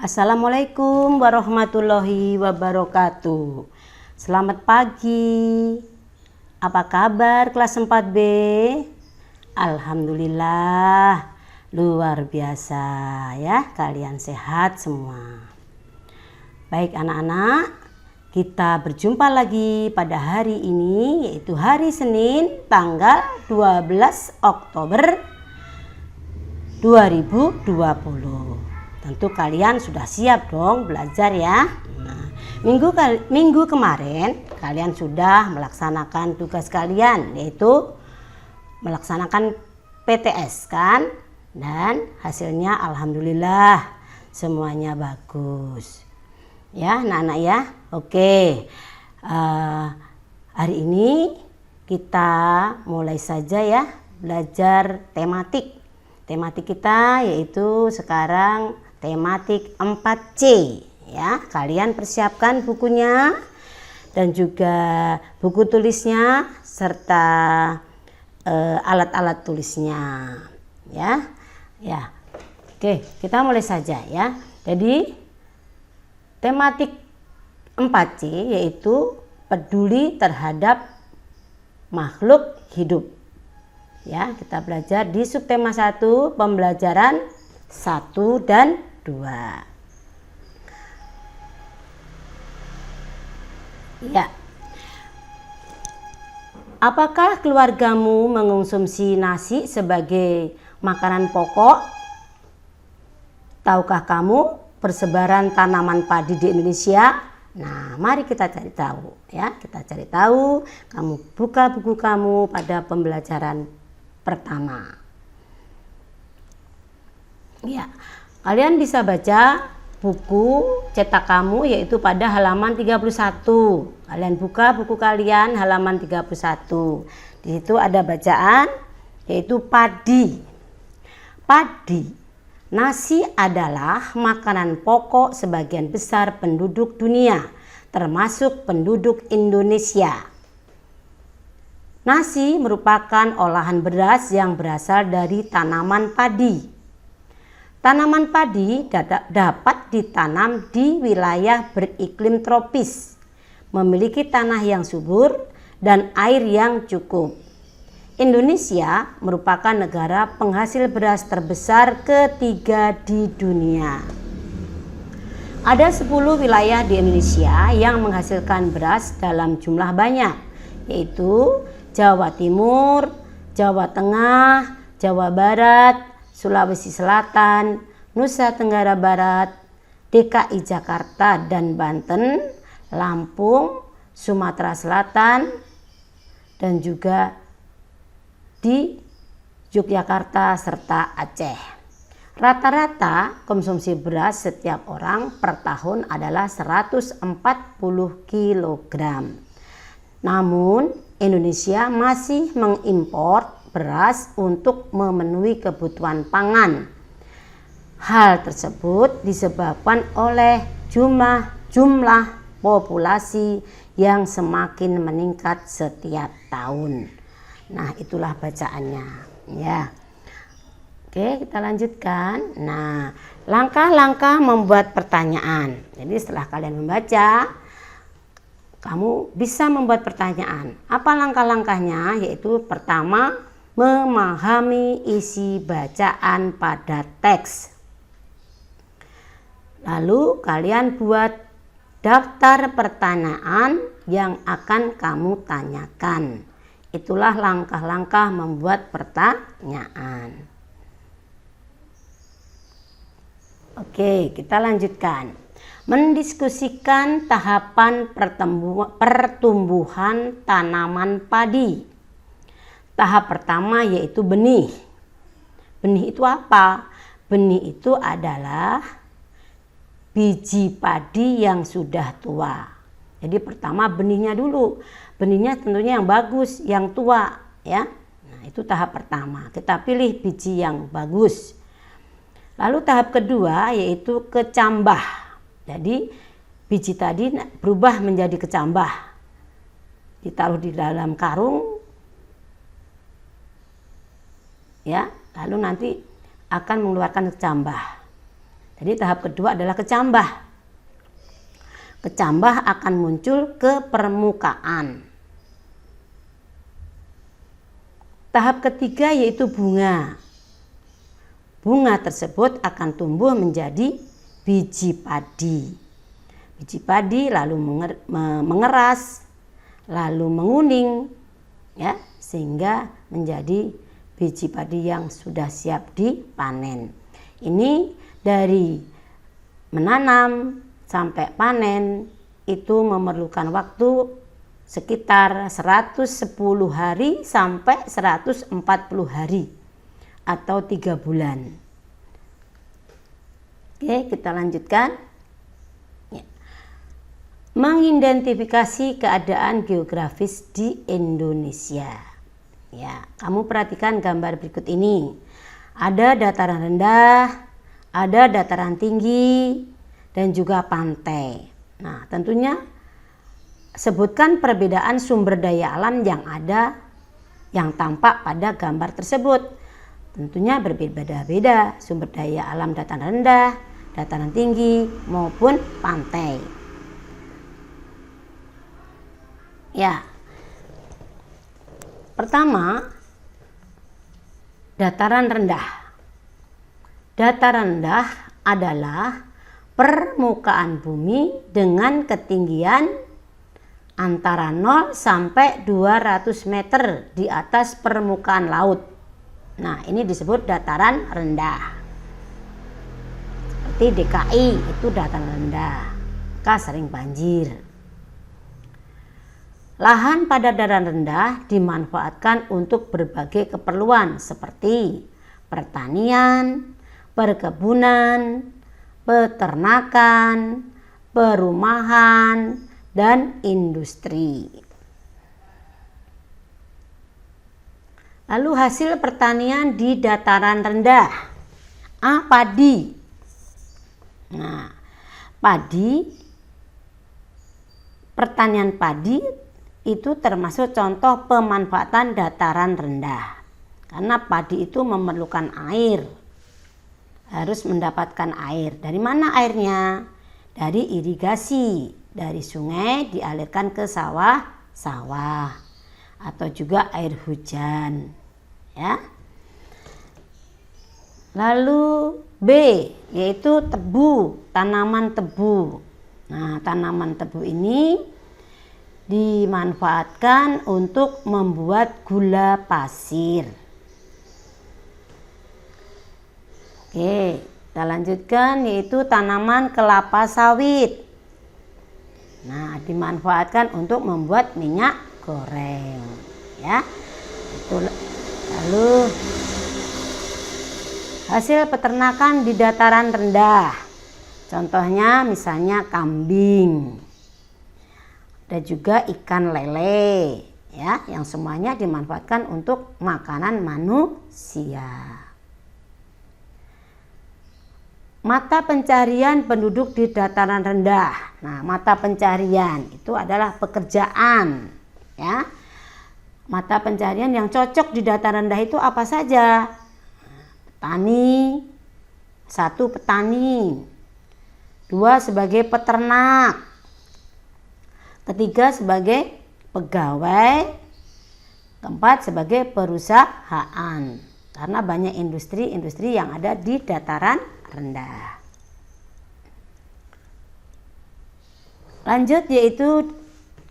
Assalamualaikum warahmatullahi wabarakatuh. Selamat pagi. Apa kabar kelas 4B? Alhamdulillah, luar biasa ya, kalian sehat semua. Baik anak-anak, kita berjumpa lagi pada hari ini, yaitu hari Senin tanggal 12 Oktober 2020. Tentu kalian sudah siap dong belajar ya. Nah, minggu kemarin kalian sudah melaksanakan tugas kalian, yaitu melaksanakan PTS kan, dan hasilnya alhamdulillah semuanya bagus ya anak-anak ya. Oke, hari ini kita mulai saja ya belajar tematik. Tematik kita yaitu sekarang tematik 4C ya. Kalian persiapkan bukunya dan juga buku tulisnya serta alat-alat tulisnya ya. Ya. Oke, kita mulai saja ya. Jadi tematik 4C yaitu peduli terhadap makhluk hidup. Ya, kita belajar di subtema 1 pembelajaran 1 dan 2. Ya. Apakah keluargamu mengonsumsi nasi sebagai makanan pokok? Tahukah kamu persebaran tanaman padi di Indonesia? Nah, mari kita cari tahu ya. Kita cari tahu, kamu buka buku kamu pada pembelajaran pertama. Ya, kalian bisa baca buku cetak kamu yaitu pada halaman 31. Kalian buka buku kalian halaman 31. Di situ ada bacaan yaitu padi. Padi. Nasi adalah makanan pokok sebagian besar penduduk dunia, termasuk penduduk Indonesia. Nasi merupakan olahan beras yang berasal dari tanaman padi. Tanaman padi dapat ditanam di wilayah beriklim tropis, memiliki tanah yang subur dan air yang cukup. Indonesia merupakan negara penghasil beras terbesar ketiga di dunia. Ada 10 wilayah di Indonesia yang menghasilkan beras dalam jumlah banyak, yaitu Jawa Timur, Jawa Tengah, Jawa Barat, Sulawesi Selatan, Nusa Tenggara Barat, DKI Jakarta dan Banten, Lampung, Sumatera Selatan, dan juga di Yogyakarta serta Aceh. Rata-rata konsumsi beras setiap orang per tahun adalah 140 kg. Namun, Indonesia masih mengimpor beras untuk memenuhi kebutuhan pangan. Hal tersebut disebabkan oleh jumlah populasi yang semakin meningkat setiap tahun. Nah, itulah bacaannya ya. Oke, kita lanjutkan. Nah, langkah-langkah membuat pertanyaan. Jadi setelah kalian membaca, kamu bisa membuat pertanyaan. Apa langkah-langkahnya? Yaitu pertama, memahami isi bacaan pada teks. Lalu kalian buat daftar pertanyaan yang akan kamu tanyakan. Itulah langkah-langkah membuat pertanyaan. Oke, kita lanjutkan. Mendiskusikan tahapan pertumbuhan tanaman padi. Tahap pertama yaitu benih. Benih itu apa? Benih itu adalah biji padi yang sudah tua. Jadi pertama benihnya dulu. Benihnya tentunya yang bagus, yang tua ya. Nah, itu tahap pertama. Kita pilih biji yang bagus. Lalu tahap kedua yaitu kecambah. Jadi biji tadi berubah menjadi kecambah. Ditaruh di dalam karung ya, lalu nanti akan mengeluarkan kecambah. Jadi tahap kedua adalah kecambah. Kecambah akan muncul ke permukaan. Tahap ketiga yaitu bunga. Bunga tersebut akan tumbuh menjadi biji padi. Biji padi lalu mengeras, lalu menguning, ya, sehingga menjadi biji padi yang sudah siap dipanen. Ini dari menanam sampai panen itu memerlukan waktu sekitar 110 hari sampai 140 hari atau 3 bulan. Oke, kita lanjutkan. Ya. Mengidentifikasi keadaan geografis di Indonesia. Ya, kamu perhatikan gambar berikut ini. Ada dataran rendah, ada dataran tinggi, dan juga pantai. Nah, tentunya sebutkan perbedaan sumber daya alam yang ada, yang tampak pada gambar tersebut. Tentunya berbeda-beda sumber daya alam dataran rendah, dataran tinggi, maupun pantai. Ya, pertama, dataran rendah. Dataran rendah adalah permukaan bumi dengan ketinggian antara 0 sampai 200 meter di atas permukaan laut. Nah, ini disebut dataran rendah. Seperti DKI itu dataran rendah, maka sering banjir. Lahan pada dataran rendah dimanfaatkan untuk berbagai keperluan seperti pertanian, perkebunan, peternakan, perumahan, dan industri. Lalu hasil pertanian di dataran rendah. Padi. Nah, pertanian padi itu termasuk contoh pemanfaatan dataran rendah. Karena padi itu memerlukan air. Harus mendapatkan air. Dari mana airnya? Dari irigasi. Dari sungai dialirkan ke sawah-sawah atau juga air hujan, ya. Lalu B yaitu tebu, tanaman tebu. Nah, tanaman tebu ini dimanfaatkan untuk membuat gula pasir. Oke, kita lanjutkan yaitu tanaman kelapa sawit. Nah, dimanfaatkan untuk membuat minyak goreng, ya. Itu lalu hasil peternakan di dataran rendah. Contohnya misalnya kambing. Ada juga ikan lele, ya, yang semuanya dimanfaatkan untuk makanan manusia. Mata pencarian penduduk di dataran rendah. Nah, mata pencarian itu adalah pekerjaan, ya. Mata pencarian yang cocok di dataran rendah itu apa saja? Petani, 1 petani, 2 sebagai peternak, 3 sebagai pegawai, 4 sebagai perusahaan. Karena banyak industri-industri yang ada di dataran rendah. Lanjut yaitu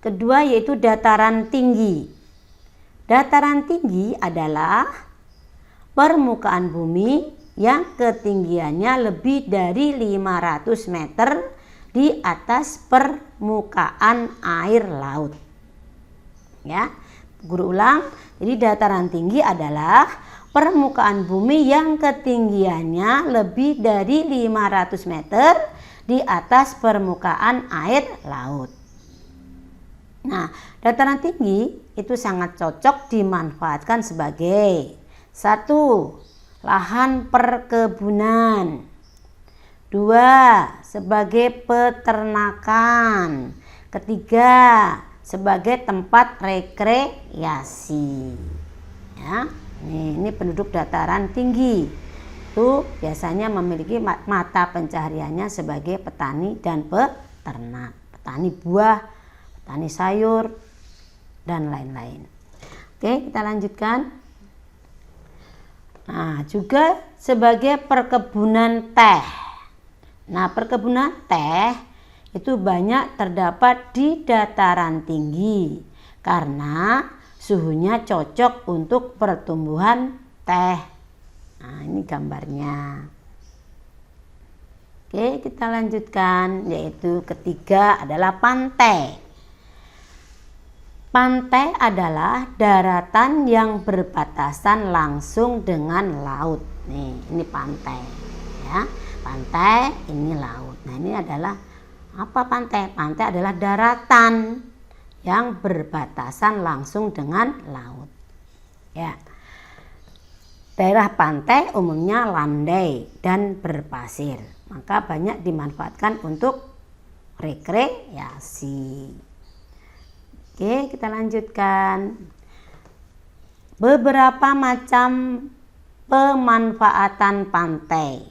kedua yaitu dataran tinggi. Dataran tinggi adalah permukaan bumi yang ketinggiannya lebih dari 500 meter di atas permukaan air laut. Ya, guru ulang. Jadi dataran tinggi adalah permukaan bumi yang ketinggiannya lebih dari 500 meter di atas permukaan air laut. Nah, dataran tinggi itu sangat cocok dimanfaatkan sebagai 1. Lahan perkebunan, 2. Sebagai peternakan, 3. Sebagai tempat rekreasi. Ya. Ini penduduk dataran tinggi. itu biasanya memiliki mata pencahariannya sebagai petani dan peternak, petani buah, petani sayur, dan lain-lain. Oke, kita lanjutkan. Nah, juga sebagai perkebunan teh. Nah, perkebunan teh itu banyak terdapat di dataran tinggi karena suhunya cocok untuk pertumbuhan teh. Nah, ini gambarnya. Oke, kita lanjutkan, yaitu ketiga adalah pantai. Pantai adalah daratan yang berbatasan langsung dengan laut. Nih, ini pantai ya. Pantai, ini laut. Nah, ini adalah apa pantai? Pantai adalah daratan yang berbatasan langsung dengan laut. Ya. Daerah pantai umumnya landai dan berpasir, maka banyak dimanfaatkan untuk rekreasi. Oke, kita lanjutkan. Beberapa macam pemanfaatan pantai.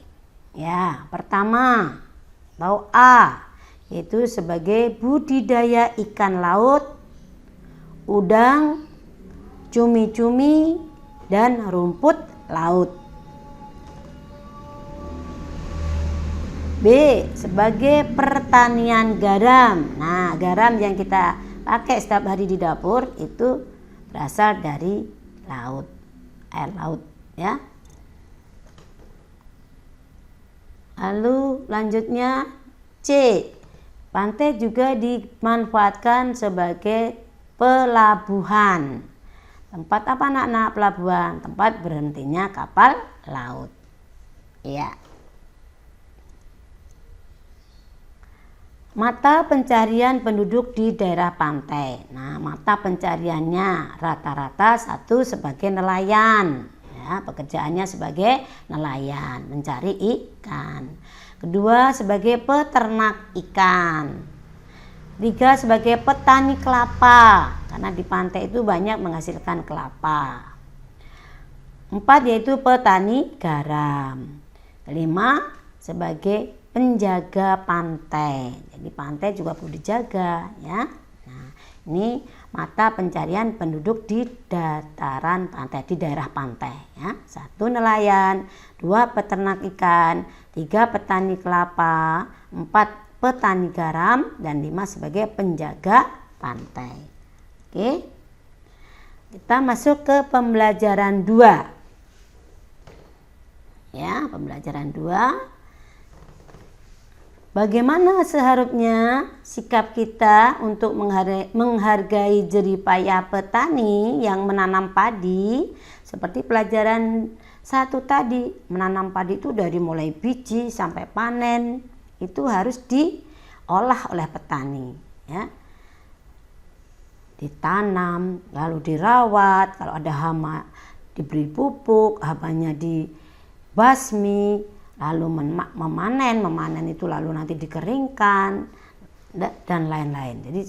Ya, pertama, tahu A, yaitu sebagai budidaya ikan laut, udang, cumi-cumi, dan rumput laut. B, sebagai pertanian garam. Nah, garam yang kita pakai setiap hari di dapur itu berasal dari laut, air laut ya. Lalu lanjutnya C, pantai juga dimanfaatkan sebagai pelabuhan. Tempat apa anak-anak? Pelabuhan, tempat berhentinya kapal laut. Ya. Mata pencarian penduduk di daerah pantai. Nah, mata pencariannya rata-rata satu sebagai nelayan. Ya, pekerjaannya sebagai nelayan, mencari ikan. Kedua sebagai peternak ikan. Tiga sebagai petani kelapa, karena di pantai itu banyak menghasilkan kelapa. Empat yaitu petani garam. Kelima sebagai penjaga pantai. Jadi pantai juga perlu dijaga ya. Nah, ini mata pencarian penduduk di dataran pantai, di daerah pantai ya. Satu nelayan, dua peternak ikan, tiga petani kelapa, empat petani garam, dan 5 sebagai penjaga pantai. Oke. Kita masuk ke pembelajaran 2. Ya, pembelajaran 2. Bagaimana seharusnya sikap kita untuk menghargai jerih payah petani yang menanam padi? Seperti pelajaran 1 tadi, menanam padi itu dari mulai biji sampai panen itu harus diolah oleh petani ya, ditanam lalu dirawat, kalau ada hama diberi pupuk, hamanya dibasmi, lalu memanen itu lalu nanti dikeringkan dan lain-lain. Jadi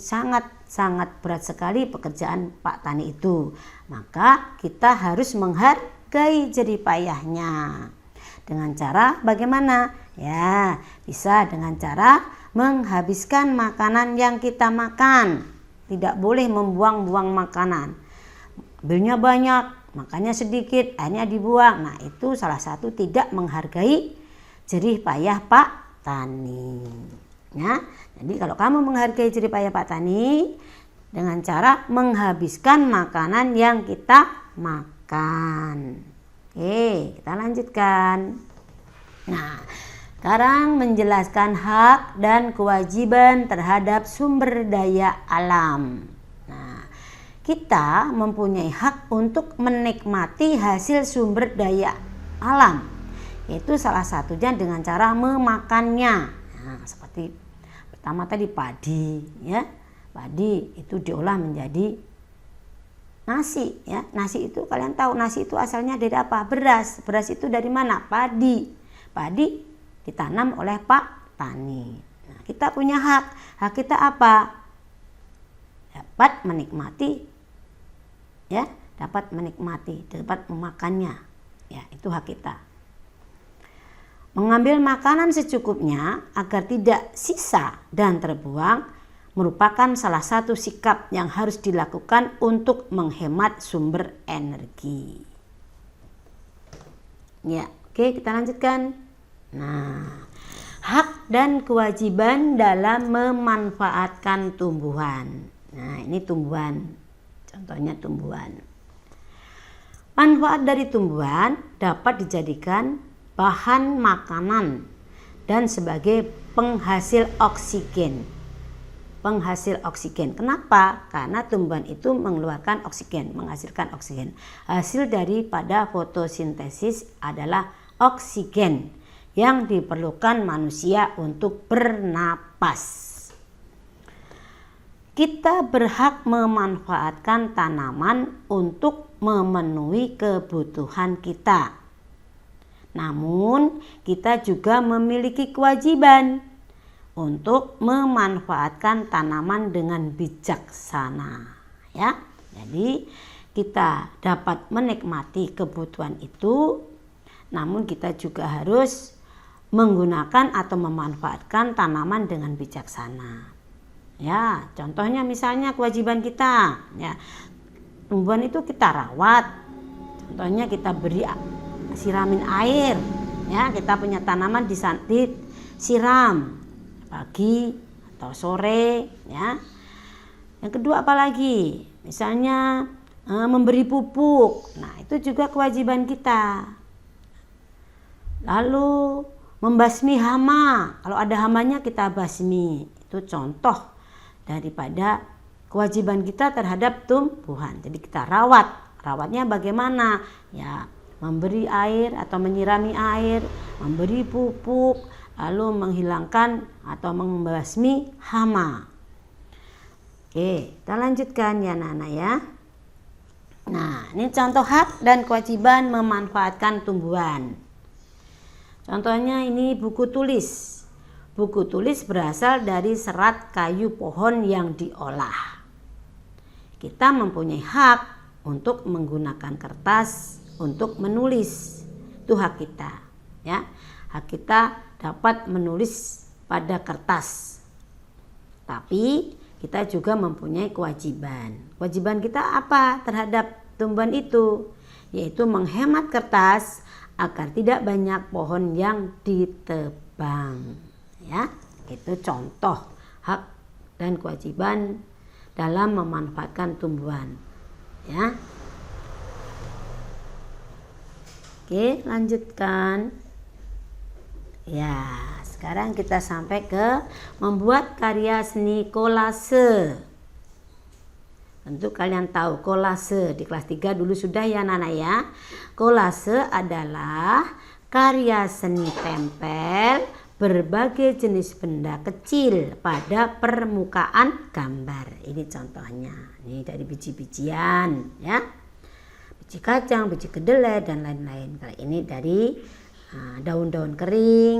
sangat berat sekali pekerjaan Pak Tani itu. Maka kita harus menghargai jerih payahnya. Dengan cara bagaimana? Ya, bisa dengan cara menghabiskan makanan yang kita makan. Tidak boleh membuang-buang makanan. Ambilnya banyak, makannya sedikit, akhirnya dibuang. Nah, itu salah satu tidak menghargai jerih payah Pak Tani. Ya, jadi kalau kamu menghargai jerih payah Pak Tani dengan cara menghabiskan makanan yang kita makan. Oke, kita lanjutkan. Nah, sekarang menjelaskan hak dan kewajiban terhadap sumber daya alam. Nah, kita mempunyai hak untuk menikmati hasil sumber daya alam. Itu salah satunya dengan cara memakannya. Nah, seperti pertama tadi padi, ya. Padi itu diolah menjadi nasi ya. Nasi itu kalian tahu nasi itu asalnya dari apa? Beras. Beras itu dari mana? Padi. Padi ditanam oleh Pak Tani. Nah, kita punya hak. Hak kita apa? Dapat menikmati ya, dapat menikmati, dapat memakannya. Ya, itu hak kita. Mengambil makanan secukupnya agar tidak sisa dan terbuang merupakan salah satu sikap yang harus dilakukan untuk menghemat sumber energi. Ya, oke, kita lanjutkan. Nah, hak dan kewajiban dalam memanfaatkan tumbuhan. Nah, ini tumbuhan. Contohnya tumbuhan. Manfaat dari tumbuhan dapat dijadikan bahan makanan dan sebagai penghasil oksigen. Penghasil oksigen. Kenapa? Karena tumbuhan itu mengeluarkan oksigen, menghasilkan oksigen. Hasil daripada fotosintesis adalah oksigen yang diperlukan manusia untuk bernapas. Kita berhak memanfaatkan tanaman untuk memenuhi kebutuhan kita. Namun, kita juga memiliki kewajiban untuk memanfaatkan tanaman dengan bijaksana, ya. Jadi, kita dapat menikmati kebutuhan itu, namun kita juga harus menggunakan atau memanfaatkan tanaman dengan bijaksana. Ya, contohnya misalnya kewajiban kita, ya. Tumbuhan itu kita rawat. Contohnya kita beri siramin air, ya. Kita punya tanaman disiram pagi atau sore, ya. Yang kedua apalagi? Misalnya memberi pupuk. Nah, itu juga kewajiban kita. Lalu membasmi hama. Kalau ada hamanya kita basmi. Itu contoh daripada kewajiban kita terhadap tumbuhan. Jadi kita rawat. Rawatnya bagaimana? Ya, memberi air atau menyirami air, memberi pupuk, lalu menghilangkan atau membasmi hama. Oke, kita lanjutkan ya Nana ya. Nah, ini contoh hak dan kewajiban memanfaatkan tumbuhan. Contohnya ini buku tulis. Buku tulis berasal dari serat kayu pohon yang diolah. Kita mempunyai hak untuk menggunakan kertas untuk menulis. Itu hak kita, ya. Hak kita dapat menulis pada kertas. Tapi kita juga mempunyai kewajiban. Kewajiban kita apa terhadap tumbuhan itu? Yaitu menghemat kertas agar tidak banyak pohon yang ditebang. Ya, itu contoh hak dan kewajiban dalam memanfaatkan tumbuhan. Ya. Oke, lanjutkan. Ya, sekarang kita sampai ke membuat karya seni kolase. Tentu kalian tahu kolase di kelas 3 dulu sudah ya Nana ya. Kolase adalah karya seni tempel berbagai jenis benda kecil pada permukaan gambar. Ini contohnya. Ini dari biji-bijian ya. Biji kacang, biji kedelai dan lain-lain. Kalau ini dari daun-daun kering,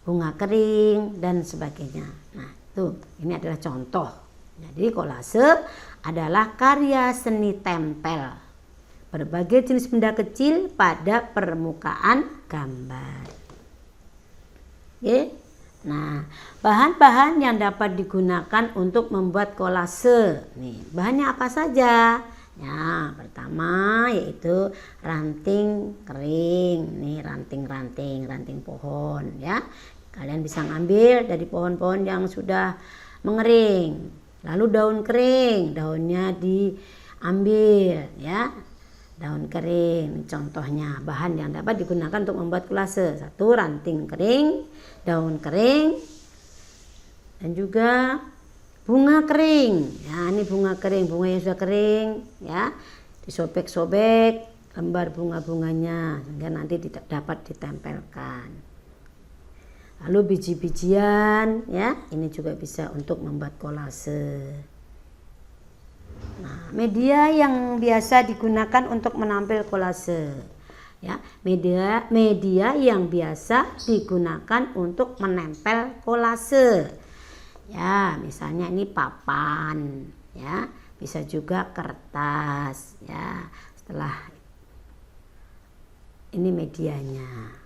bunga kering dan sebagainya. Nah, tuh ini adalah contoh. Jadi kolase adalah karya seni tempel berbagai jenis benda kecil pada permukaan gambar. Oke. Nah, bahan-bahan yang dapat digunakan untuk membuat kolase. Nih, bahannya apa saja? Ya, pertama yaitu ranting kering. Nih, ranting pohon ya. Kalian bisa ngambil dari pohon-pohon yang sudah mengering. Lalu daun kering, daunnya diambil ya. Daun kering, contohnya bahan yang dapat digunakan untuk membuat kolase. 1, ranting kering, daun kering, dan juga bunga kering. Ya, ini bunga kering, bunga yang sudah kering ya. Disobek-sobek lembar bunga-bunganya sehingga nanti tidak dapat ditempelkan. Lalu biji-bijian ya, ini juga bisa untuk membuat kolase. Nah, media yang biasa digunakan untuk menampil kolase. Ya, media yang biasa digunakan untuk menempel kolase. Ya, misalnya ini papan, ya, bisa juga kertas, ya. Setelah ini medianya.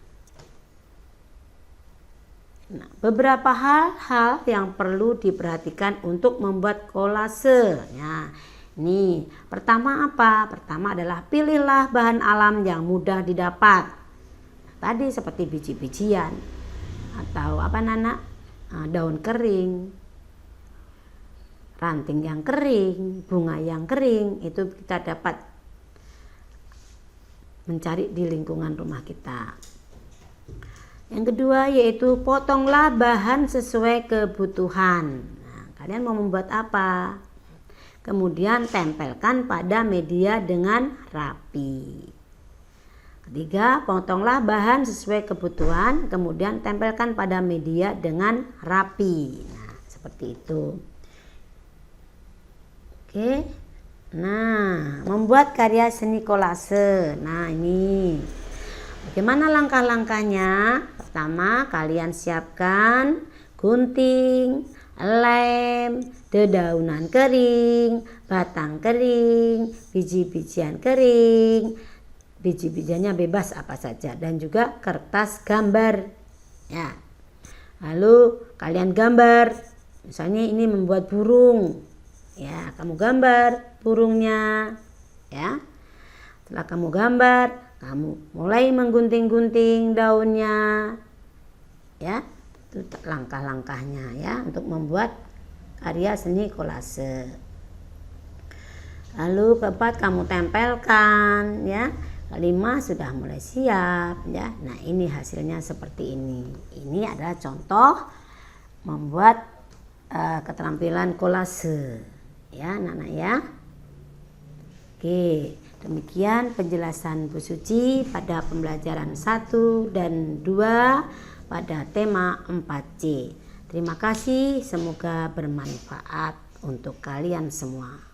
Nah, beberapa hal-hal yang perlu diperhatikan untuk membuat kolase. Nah, ini pertama apa? Pertama adalah pilihlah bahan alam yang mudah didapat. Tadi seperti biji-bijian atau apa Nana? Daun kering, ranting yang kering, bunga yang kering, itu kita dapat mencari di lingkungan rumah kita. Yang kedua yaitu potonglah bahan sesuai kebutuhan. Nah, kalian mau membuat apa? Kemudian tempelkan pada media dengan rapi. Ketiga, potonglah bahan sesuai kebutuhan, kemudian tempelkan pada media dengan rapi. Nah, seperti itu. Oke. Nah, membuat karya seni kolase. Nah, ini. Bagaimana langkah-langkahnya? Pertama, kalian siapkan gunting, lem, dedaunan kering, batang kering, biji-bijian kering. Biji-bijiannya bebas apa saja dan juga kertas gambar. Ya. Lalu kalian gambar. Misalnya ini membuat burung. Ya, kamu gambar burungnya. Ya. Setelah kamu gambar, kamu mulai menggunting-gunting daunnya. Ya, itu langkah-langkahnya ya untuk membuat karya seni kolase. Lalu keempat, kamu tempelkan ya. Kelima, sudah mulai siap ya. Nah, ini hasilnya seperti ini. Ini adalah contoh membuat keterampilan kolase ya anak-anak ya. Oke, demikian penjelasan Bu Suci pada pembelajaran 1 dan 2 pada tema 4C. Terima kasih, semoga bermanfaat untuk kalian semua.